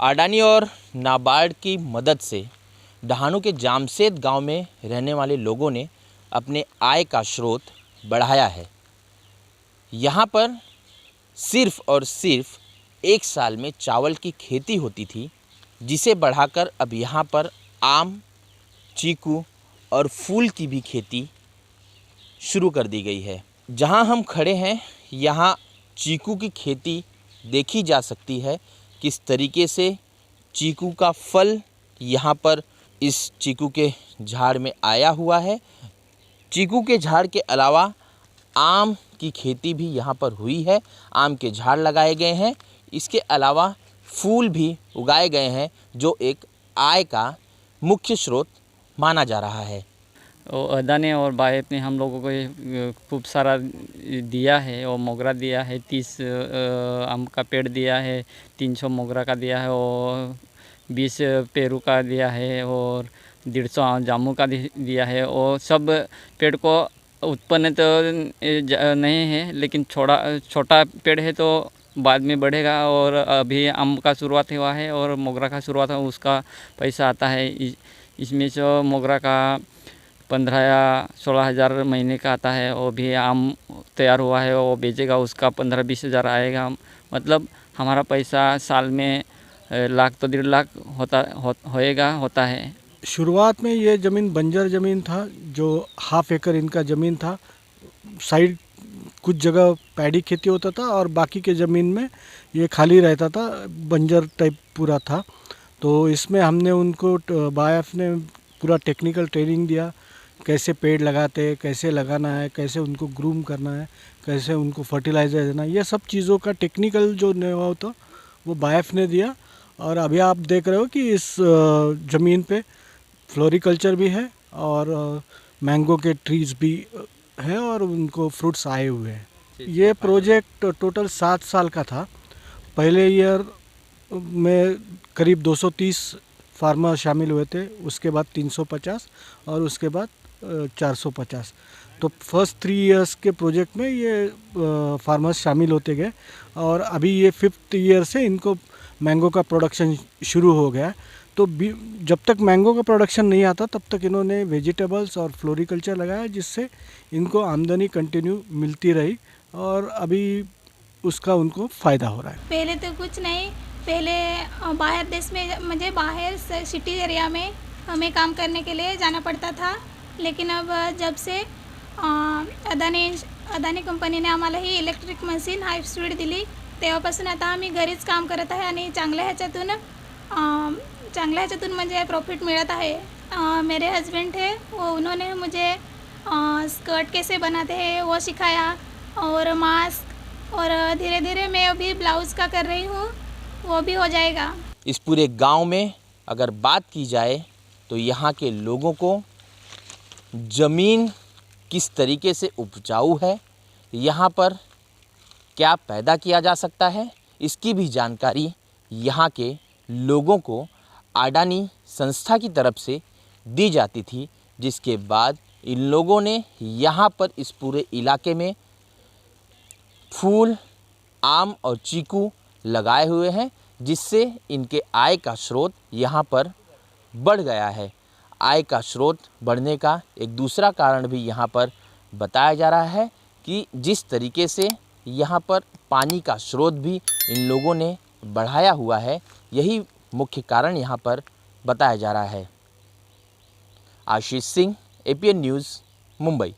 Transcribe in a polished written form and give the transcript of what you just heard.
अडानी और नाबार्ड की मदद से डहाणू के जामशेद गांव में रहने वाले लोगों ने अपने आय का स्रोत बढ़ाया है। यहाँ पर सिर्फ़ और सिर्फ एक साल में चावल की खेती होती थी, जिसे बढ़ाकर अब यहाँ पर आम, चीकू और फूल की भी खेती शुरू कर दी गई है। जहाँ हम खड़े हैं यहाँ चीकू की खेती देखी जा सकती है। किस तरीके से चीकू का फल यहाँ पर इस चीकू के झाड़ में आया हुआ है। चीकू के झाड़ के अलावा आम की खेती भी यहाँ पर हुई है। आम के झाड़ लगाए गए हैं। इसके अलावा फूल भी उगाए गए हैं, जो एक आय का मुख्य स्रोत माना जा रहा है। और अडानी और बायफ ने हम लोगों को ये खूब सारा दिया है और मोगरा दिया है। 30 आम का पेड़ दिया है, 300 मोगरा का दिया है और 20 पेरू का दिया है और 150 जामू का दिया है। और सब पेड़ को उत्पन्न तो नहीं है, लेकिन छोटा पेड़ है तो बाद में बढ़ेगा। और अभी आम का शुरुआत हुआ है और मोगरा का शुरुआत है, उसका पैसा आता है। इसमें से मोगरा का 15 या 16 हज़ार महीने का आता है। और भी आम तैयार हुआ है, वो बेचेगा, उसका 15-20 हज़ार आएगा। मतलब हमारा पैसा साल में लाख तो 1.5 लाख होता है। शुरुआत में ये ज़मीन बंजर ज़मीन था, जो हाफ एकड़ इनका ज़मीन था। साइड कुछ जगह पैडी खेती होता था और बाकी के ज़मीन में ये खाली रहता था, बंजर टाइप पूरा था। तो इसमें हमने उनको बायफ ने पूरा टेक्निकल ट्रेनिंग दिया, कैसे पेड़ लगाते, कैसे लगाना है, कैसे उनको ग्रूम करना है, कैसे उनको फर्टिलाइज़र देना है, ये सब चीज़ों का टेक्निकल जो know-how था वो बायफ ने दिया। और अभी आप देख रहे हो कि इस ज़मीन पे फ्लोरिकल्चर भी है और मैंगो के ट्रीज़ भी हैं और उनको फ्रूट्स आए हुए हैं। ये प्रोजेक्ट टोटल 7 साल का था। पहले ईयर में करीब 230 फार्मर शामिल हुए थे, उसके बाद 350 और उसके बाद 450। तो फर्स्ट 3 इयर्स के प्रोजेक्ट में ये फार्मर्स शामिल होते गए और अभी ये 5th ईयर से इनको मैंगो का प्रोडक्शन शुरू हो गया। तो जब तक मैंगो का प्रोडक्शन नहीं आता तब तक इन्होंने वेजिटेबल्स और फ्लोरिकल्चर लगाया, जिससे इनको आमदनी कंटिन्यू मिलती रही और अभी उसका उनको फ़ायदा हो रहा है। पहले तो कुछ नहीं, पहले बाहर देश में, मुझे बाहर सिटी एरिया में हमें काम करने के लिए जाना पड़ता था। लेकिन अब जब से अदानी कंपनीने आम्हाला ही इलेक्ट्रिक मशीन हाय स्पीड दिली, तेव्हापासून आता आम्ही घरीच काम करत आहे आणि चांगल्या ह्याच्यातून म्हणजे प्रॉफिट मिलत है। मेरे हस्बैंड थे, वो उन्होंने मुझे स्कर्ट कैसे बनाते हैं वो सिखाया और मास्क, और धीरे धीरे मैं अभी ब्लाउज़ का कर रही हूँ, वो भी हो जाएगा। इस पूरे गांव में अगर बात की जाए तो यहाँ के लोगों को ज़मीन किस तरीके से उपजाऊ है, यहाँ पर क्या पैदा किया जा सकता है, इसकी भी जानकारी यहाँ के लोगों को अडानी संस्था की तरफ से दी जाती थी। जिसके बाद इन लोगों ने यहाँ पर इस पूरे इलाके में फूल, आम और चीकू लगाए हुए हैं, जिससे इनके आय का स्रोत यहाँ पर बढ़ गया है। आय का स्रोत बढ़ने का एक दूसरा कारण भी यहाँ पर बताया जा रहा है कि जिस तरीके से यहाँ पर पानी का स्रोत भी इन लोगों ने बढ़ाया हुआ है, यही मुख्य कारण यहाँ पर बताया जा रहा है। Ashish Singh, APN news, Mumbai.